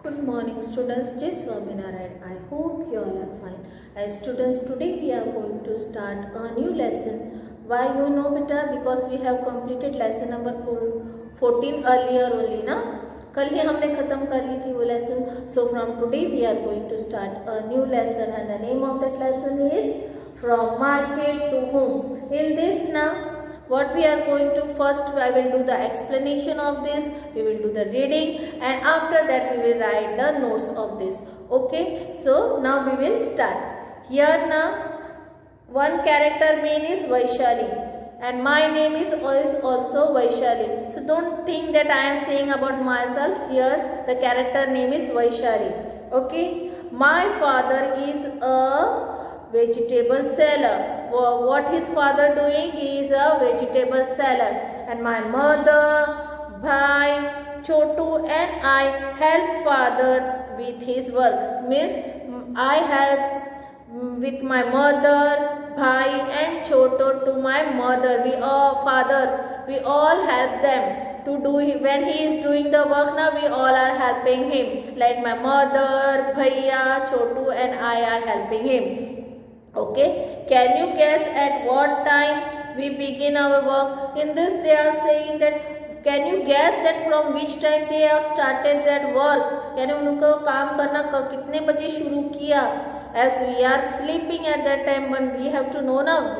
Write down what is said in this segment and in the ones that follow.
Good morning students, Jai Swaminarayan. I hope you all are fine. As students, today we are going to start a new lesson. Why you know beta? Because we have completed lesson number 14 earlier only ना. कल ही हमने खत्म कर ली थी वो lesson. So from today we are going to start a new lesson and the name of that lesson is From Market to Home. In this now, what we are going to first, I will do the explanation of this, we will do the reading, and after that we will write the notes of this. Okay, so now we will start. Here now one character name is Vaishali and my name is also Vaishali. So don't think that I am saying about myself. Here the character name is Vaishali. Okay, my father is a vegetable seller. What his father doing? He is a vegetable seller. And my mother, bhai, Chotu and I help father with his work. Means I help with my mother, bhai and Chotu to my mother. We all help them to do. When he is doing the work now, we all are helping him. Like my mother, bhaiya, Chotu and I are helping him. Okay, can you guess at what time we begin our work? In this they are saying that can you guess that from which time they have started that work? यानी उनको काम करना कितने बजे शुरू किया? As we are sleeping at that time, but we have to know now,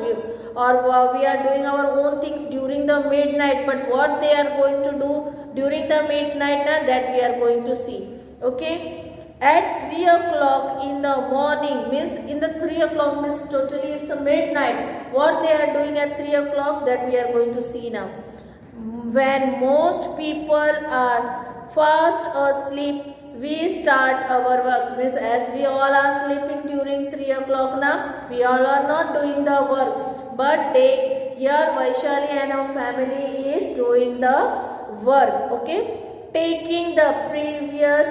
or we are doing our own things during the midnight. But what they are going to do during the midnight, now that we are going to see. Okay. At 3 o'clock in the morning, means in the 3 o'clock means totally it's a midnight. What they are doing at 3 o'clock, that we are going to see now. When most people are fast asleep, we start our work. Means as we all are sleeping during 3 o'clock now, we all are not doing the work. But here Vaishali and our family is doing the work. Okay, taking the previous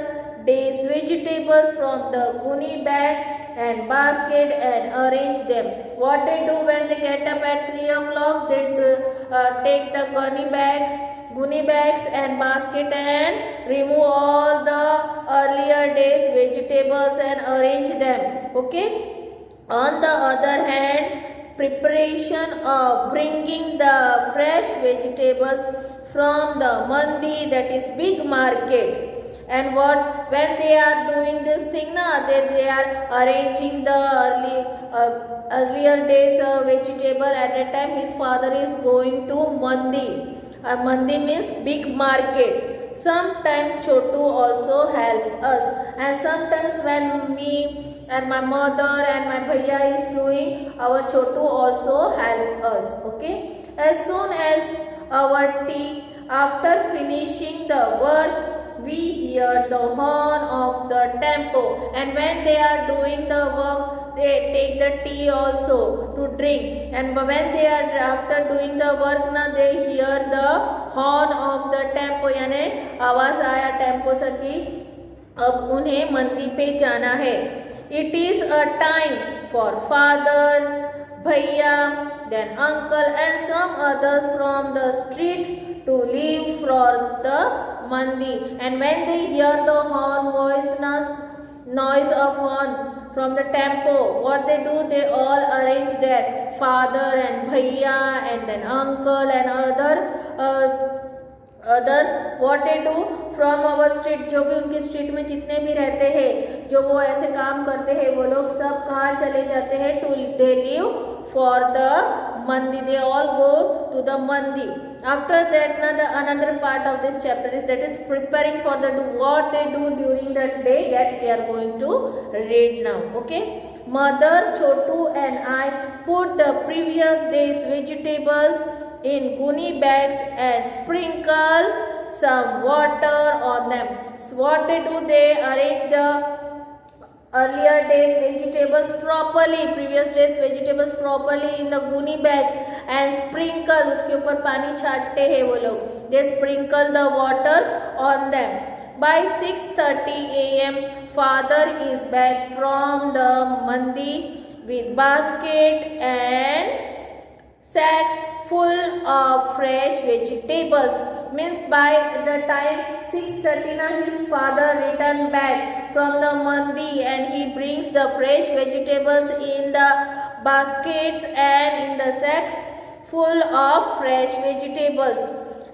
day's vegetables from the guni bag and basket and arrange them. What they do when they get up at 3 o'clock, they take the guni bags and basket and remove all the earlier day's vegetables and arrange them. Okay. On the other hand, preparation of bringing the fresh vegetables from the mandi, that is big market. And when they are doing this thing now, they are arranging the earlier days vegetable. At that time his father is going to mandi. Mandi means big market. Sometimes Chotu also help us, and sometimes when me and my mother and my bhaiya is doing, our Chotu also help us. Okay, as soon as our tea, after finishing the work, we hear the horn of the tempo, and when they are doing the work, they take the tea also to drink, and when they are after doing the work now, they hear the horn of the tempo, यानी आवाज आया tempo से कि अब उन्हें मंदी पे जाना है. It is a time for father, bhaiya, then uncle and some others from the street to leave for the mandi. And when they hear the horn noise of horn from the tempo, what they do, they all arrange their father and bhaiya and then uncle and others. What they do from our street, जो भी उनकी street में जितने भी रहते हैं, जो वो ऐसे काम करते हैं, वो लोग सब कहाँ चले जाते हैं? To they leave for the mandi. They all go to the mandi. After that, now another part of this chapter is that is preparing for what they do during the day, that we are going to read now. Okay, mother, Chotu and I put the previous day's vegetables in guni bags and sprinkle some water on them. So what they do, they arrange the earlier days vegetables properly, previous days vegetables properly in the guni bags and sprinkle, उसके ऊपर पानी छाटते हैं वो लोग, they sprinkle the water on them. By 6:30 a.m. father is back from the mandi with basket and sacks full of fresh vegetables. Means by the time 6:30 his father return return back from the mandi and he brings the fresh vegetables in the baskets and in the sacks full of fresh vegetables.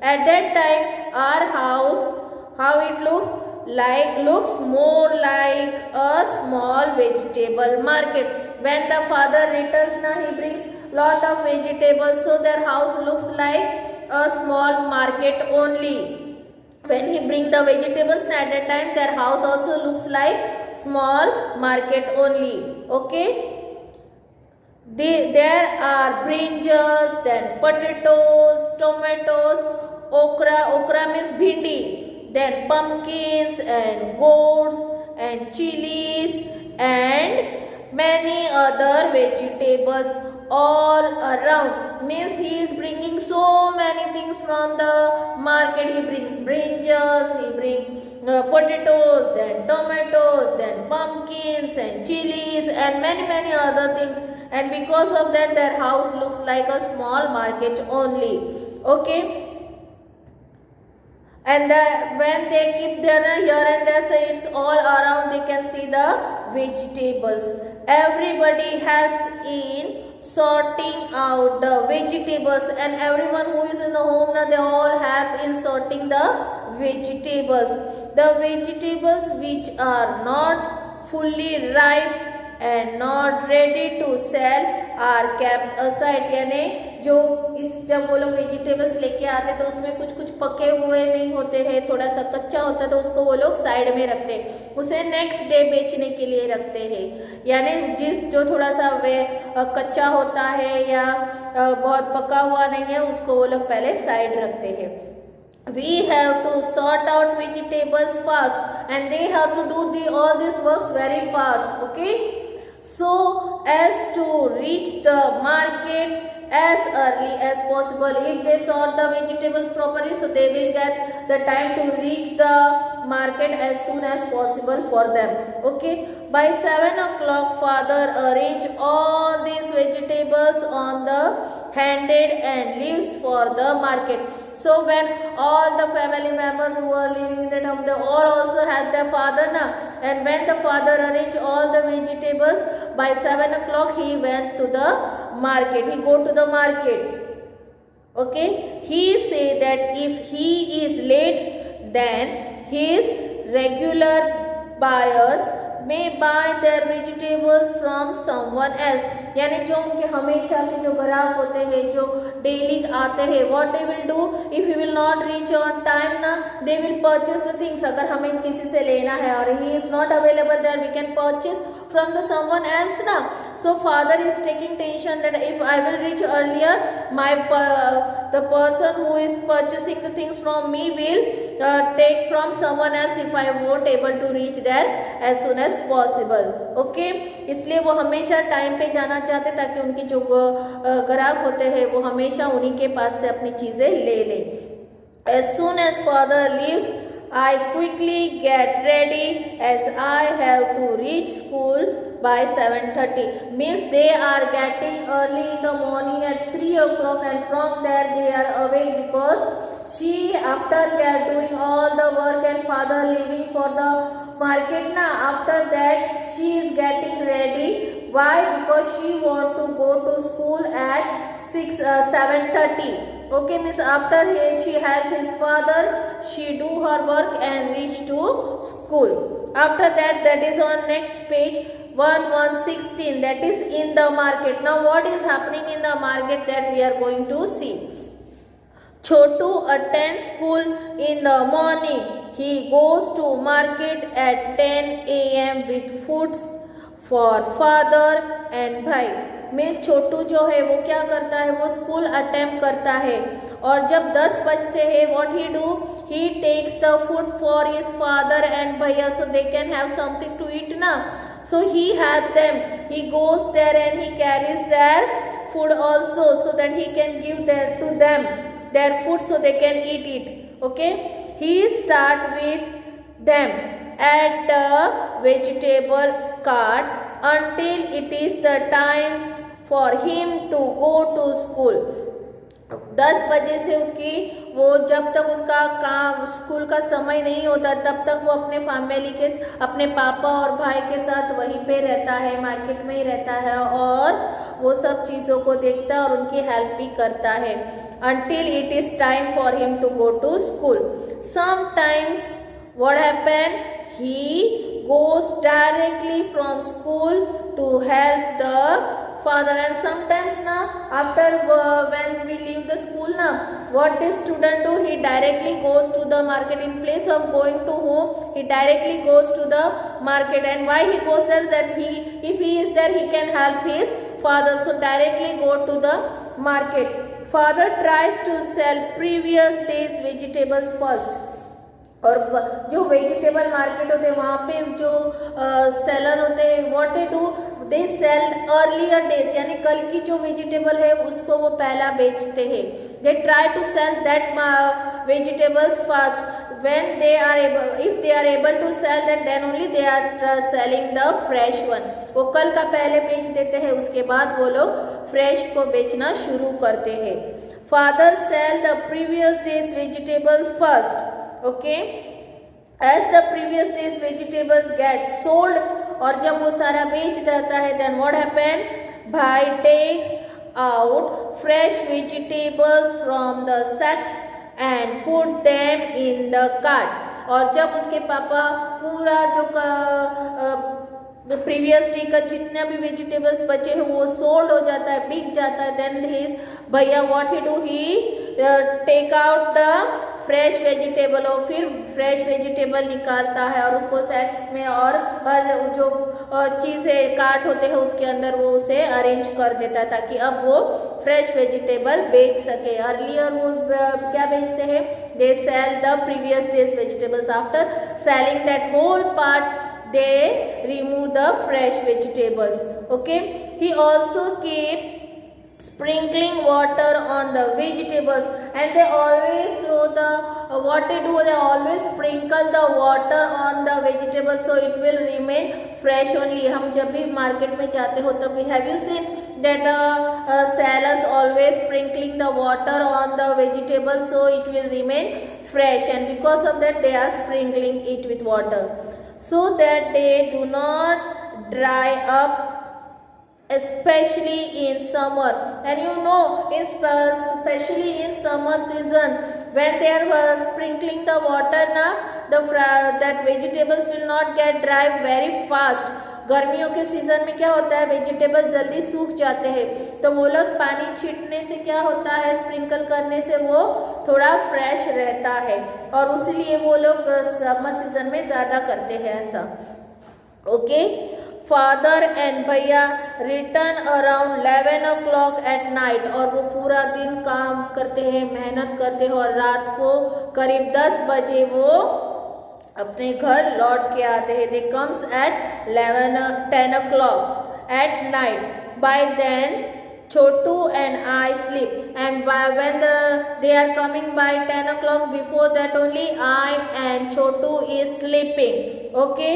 At that time, our house, how it looks more like a small vegetable market. When the father returns, now he brings lot of vegetables, so their house looks like a small market only. When he bring the vegetables, at that time their house also looks like small market only. Okay. There are brinjals, then potatoes, tomatoes, okra means bhindi, then pumpkins and gourds and chilies and many other vegetables all around. Means he is bringing so many things from the market. He brings brinjals, he brings potatoes, then tomatoes, then pumpkins and chilies and many other things. And because of that, their house looks like a small market only. Okay. And when they keep their here and there, so it's all around, they can see the vegetables. Everybody helps in sorting out the vegetables, and everyone who is in the home now, they all help in sorting the vegetables. The vegetables which are not fully ripe and not ready to sell are kept aside. यानी जो जब वो लोग vegetables लेके आते तो उसमें कुछ पके हुए नहीं होते हैं, थोड़ा सा कच्चा होता है, तो उसको वो लोग साइड में रखते हैं, उसे नेक्स्ट डे बेचने के लिए रखते हैं. यानी जो थोड़ा सा वे कच्चा होता है या बहुत पका हुआ नहीं है, उसको वो लोग पहले साइड रखते हैं. We have to sort out vegetables fast, and they have to do all these works very fast. Okay. So as to reach the market as early as possible. If they sort the vegetables properly, so they will get the time to reach the market as soon as possible for them. Okay. By 7 o'clock, father arrange all these vegetables on the handed and leaves for the market. So when all the family members who are living in that home, they all also had their father now. And when the father arranged all the vegetables, by 7 o'clock he went to the market. He go to the market. Okay. He say that if he is late, then his regular buyers may buy their vegetables from someone else. यानी जो उनके हमेशा के जो ग्राहक होते हैं, जो डेली आते हैं, what they will do if he will not reach on time ना, they will purchase the things. अगर हमें किसी से लेना है और he is not available there, we can purchase from the someone else ना. So father is taking tension that if I will reach earlier, the person who is purchasing the things from me will take from someone else if I won't able to reach there as soon as possible. Okay. इसलिए वो हमेशा time पे जाना चाहते ताकि उनके जो ग्राहक होते हैं वो हमेशा उन्हीं के पास से अपनी चीजें ले लें. As soon as father leaves, I quickly get ready as I have to reach school by 7:30. Means they are getting early in the morning at 3 o'clock, and from there they are awake because she, after doing all the work and father leaving for the market now, after that she is getting ready. Why? Because she want to go to school at 7:30. Okay, means after she help his father, she do her work and reach to school. After that, that is on next page 116, that is in the market. Now what is happening in the market that we are going to see. Chotu attends school in the morning. He goes to market at 10 a.m. with foods for father and bhai. में छोटू जो है वो क्या करता है, वो school attempt करता है, और जब 10 बजते हैं what he do, he takes the food for his father and भैया so they can have something to eat ना. So he help them, he goes there and he carries their food also so that he can give their to them their food so they can eat it. Okay. He start with them at the vegetable cart until it is the time for him to go to school. 10 बजे से उसकी वो जब तक उसका काम school का समय नहीं होता तब तक वो अपने फैमिली के अपने पापा और भाई के साथ वहीं पे रहता है, मार्केट में ही रहता है और वो सब चीज़ों को देखता है और उनकी हेल्प भी करता है until it is time for him to go to school. Sometimes what happen? He goes directly from school to help the father, and sometimes now after when we leave the school now, what this student do? He directly goes to the market. In place of going to home, he directly goes to the market. And why he goes there? That if he is there, he can help his father. So directly go to the market. Father tries to sell previous days vegetables first. और जो vegetable market होते हैं वहाँ पे जो seller होते हैं what they do, they sell earlier days, यानी कल की जो वेजिटेबल है उसको वो पहला बेचते हैं. They try to sell that vegetables fast. when they are able, if they are able to sell that, then only they are selling the fresh one. वो कल का पहले बेच देते हैं, उसके बाद वो लोग फ्रेश को बेचना शुरू करते हैं. Father sell the previous day's vegetable first. Okay, as the previous days vegetables get sold, और जब वो सारा बेच जाता है देन व्हाट हैपन? भाई takes out fresh vegetables from the sacks and put them in the cart. और जब उसके पापा पूरा जो प्रीवियस डे का जितना भी वेजिटेबल्स बचे हैं वो सोल्ड हो जाता है, बिक जाता है, देन हिज भैया what he do, he take out the fresh vegetable, और फिर फ्रेश वेजिटेबल निकालता है और उसको सैक्स में और हर जो चीज़ें कार्ट होते हैं उसके अंदर वो उसे अरेंज कर देता है ताकि अब वो फ्रेश वेजिटेबल बेच सके. अर्लियर वो क्या बेचते हैं? They sell the previous days vegetables. After selling that whole part they remove the fresh vegetables. Okay, he also keep sprinkling water on the vegetables, and they always throw the what they do, they always sprinkle the water on the vegetables so it will remain fresh only. हम जब भी market में जाते हो तब have you seen that sellers always sprinkling the water on the vegetables so it will remain fresh, and because of that they are sprinkling it with water so that they do not dry up, especially in summer. And you know, especially in summer season when they are sprinkling the water now, that vegetables will not get dry very fast. गर्मियों के season में क्या होता है? Vegetable जल्दी सूख जाते हैं, तो वो लोग पानी छींटने से क्या होता है, स्प्रिंकल करने से वो थोड़ा फ्रेश रहता है, और इसलिए वो लोग समर सीजन में ज़्यादा करते हैं ऐसा. ओके, फादर एंड भैया return around 11 o'clock at night, और वो पूरा दिन काम करते हैं, मेहनत करते हैं, और रात को करीब 10 बजे वो अपने घर लौट के आते हैं. They comes at 10 o'clock at night. By then Chotu and I sleep, and when they are coming by 10 o'clock, before that only I and Chotu is sleeping. Okay,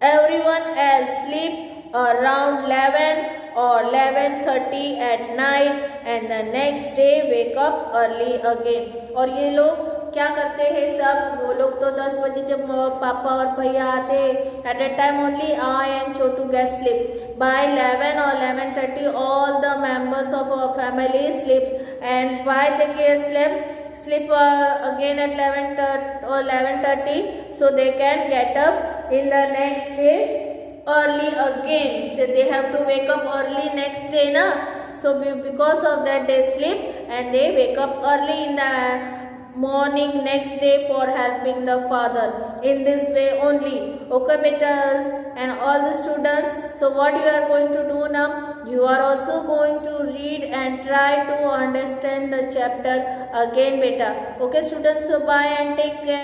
everyone else sleep around 11 or 11:30 at night, and the next day wake up early again. और ये लोग क्या करते हैं सब? वो लोग तो 10 बजे जब पापा और भैया आते हैं, at that time only I and Chotu get sleep. By 11 or 11:30 all the members of our family sleeps. And why they get sleep again at 11 or 11:30, so they can get up in the next day early again. So they have to wake up early next day na, so because of that they sleep and they wake up early in the morning next day for helping the father. In this way only. Okay beta and all the students, so what you are going to do now? You are also going to read and try to understand the chapter again beta. Okay students, so bye and take care.